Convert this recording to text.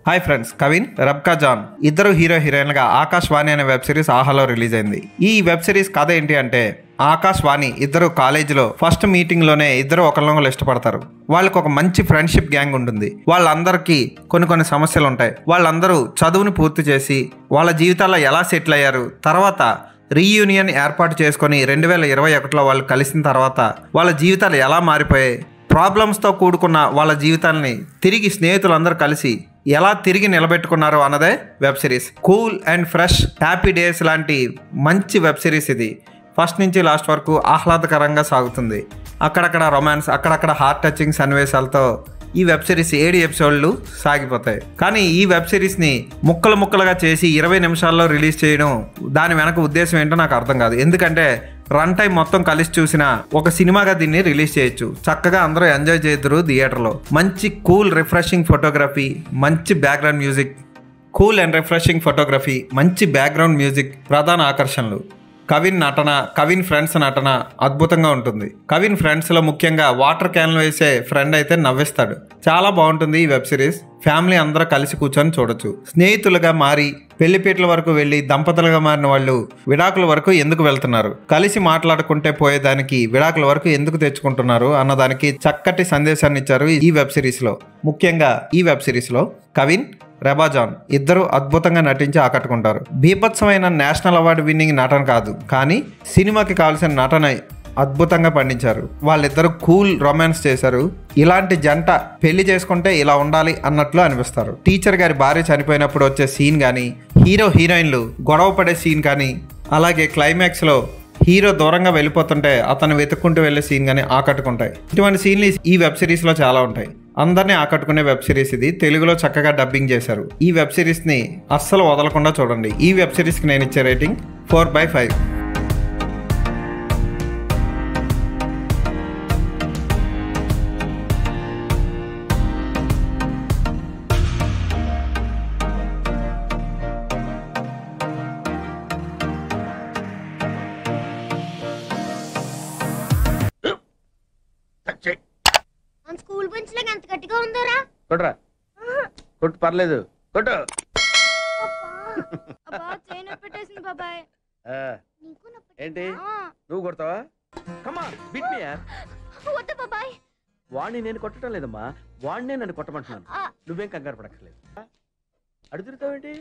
Hi friends, Kavin, రబ్కా John ఇద్దరు hero హీరోయిన్లుగా ఆకాశ్ వాణి అనే వెబ్ సిరీస్ ఆహాలో రిలీజ్ అయింది. ఈ వెబ్ సిరీస్ కథ ఏంటి అంటే, ఆకాశ్ వాణి ఇద్దరు కాలేజీలో ఫస్ట్ మీటింగ్ లోనే ఇద్దరు ఒకరినొకరు ఇష్టపడతారు. వాళ్ళకి ఒక మంచి ఫ్రెండ్షిప్ గ్యాంగ్ ఉంటుంది. వాళ్ళందరికీ కొన్ని సమస్యలు ఉంటాయి. వాళ్ళందరూ చదువుని పూర్తి చేసి వాళ్ళ జీవితాల్లో ఎలా సెటిల్ అయ్యారు, తర్వాత రీయూనియన్ ఏర్పాటు చేసుకొని 2021లో వాళ్ళు కలిసిన తర్వాత వాళ్ళ జీవితాలు ఎలా మారిపోయాయి, ప్రాబ్లమ్స్తో కూడుకున్న వాళ్ళ జీవితాలని తిరిగి స్నేహితులందరూ కలిసి ఎలా తిరిగి నిలబెట్టుకున్నారు అన్నదే web series. Cool and fresh happy days లాంటి మంచి వెబ్ సిరీస్ ఇది. ఫస్ట్ నుంచి లాస్ట్ వరకు ఆహ్లాదకరంగా సాగుతుంది. అక్కడక్కడ రొమాన్స్, అక్కడక్కడ హార్ట్ టచింగ్ సన్నివేశాలతో ఈ వెబ్ సిరీస్ 7 ఎపిసోడ్లు సాగిపోతాయి. కానీ ఈ వెబ్ సిరీస్ని ముక్కలుగా చేసి 20 నిమిషాల్లో రిలీజ్ చేయడం, దాని వెనక ఉద్దేశం ఏంటో నాకు అర్థం కాదు. ఎందుకంటే రన్ టైం మొత్తం కలిసి చూసిన ఒక సినిమాగా దీన్ని రిలీజ్ చేయొచ్చు. చక్కగా అందరూ ఎంజాయ్ చేద్దరు థియేటర్లో. మంచి కూల్ రిఫ్రెషింగ్ ఫోటోగ్రఫీ, మంచి background music. Cool and refreshing photography, మంచి బ్యాక్గ్రౌండ్ మ్యూజిక్ ప్రధాన ఆకర్షణలు. కవిన్ నటన, కవిన్ ఫ్రెండ్స్ నటన అద్భుతంగా ఉంటుంది. కవిన్ ఫ్రెండ్స్లో ముఖ్యంగా వాటర్ క్యాన్లు వేసే ఫ్రెండ్ అయితే నవ్విస్తాడు. చాలా బాగుంటుంది ఈ వెబ్ సిరీస్. ఫ్యామిలీ అందరూ కలిసి కూర్చొని చూడొచ్చు. స్నేహితులుగా మారి పెళ్లిపీటల వరకు వెళ్ళి దంపతులుగా మారిన వాళ్ళు విడాకుల వరకు ఎందుకు వెళ్తున్నారు, కలిసి మాట్లాడుకుంటే పోయేదానికి విడాకుల వరకు ఎందుకు తెచ్చుకుంటున్నారు అన్నదానికి చక్కటి సందేశాన్ని ఇచ్చారు ఈ వెబ్ సిరీస్లో. ముఖ్యంగా ఈ వెబ్ సిరీస్లో కవిన్, రబ్కా జాన్ ఇద్దరు అద్భుతంగా నటించి ఆకట్టుకుంటారు. బీభత్సమైన నేషనల్ అవార్డు విన్నింగ్ నటన కాదు, కానీ సినిమాకి కావాల్సిన నటన అద్భుతంగా పండించారు. వాళ్ళిద్దరు కూల్ రొమాన్స్ చేశారు. ఇలాంటి జంట పెళ్లి చేసుకుంటే ఇలా ఉండాలి అన్నట్లు అనిపిస్తారు. టీచర్ గారి భార్య చనిపోయినప్పుడు వచ్చే సీన్ కానీ, హీరో హీరోయిన్లు గొడవ పడే సీన్ కానీ, అలాగే క్లైమాక్స్లో హీరో దూరంగా వెళ్ళిపోతుంటే అతను వెతుక్కుంటూ వెళ్ళే సీన్ కానీ ఆకట్టుకుంటాయి. ఇటువంటి సీన్లు ఈ వెబ్ సిరీస్లో చాలా ఉంటాయి. అందరినీ ఆకట్టుకునే వెబ్ సిరీస్ ఇది. తెలుగులో చక్కగా డబ్బింగ్ చేశారు. ఈ వెబ్ సిరీస్ని అస్సలు వదలకుండా చూడండి. ఈ వెబ్ సిరీస్కి నేను ఇచ్చే రేటింగ్ 4/5. స్కూల్ బెంచ్ లాగా ఎంత గట్టిగా ఉందోరా? కొట్రా, కొట్టు, పర్లేదు, కొట్టు. పెట్టేసింది బాబాయ్. ఏంటి నువ్వు కొడతావా? కమా బిట్ మీ యార్. వద్దు బాబాయ్. వాణ్ణి నేను కొట్టడం లేదమ్మా, వాణ్ణే నన్ను కొట్టమంటున్నాను. నువ్వేం కంగారు పడక్కర్లేదు. అడు తిరుగుతావేంటి?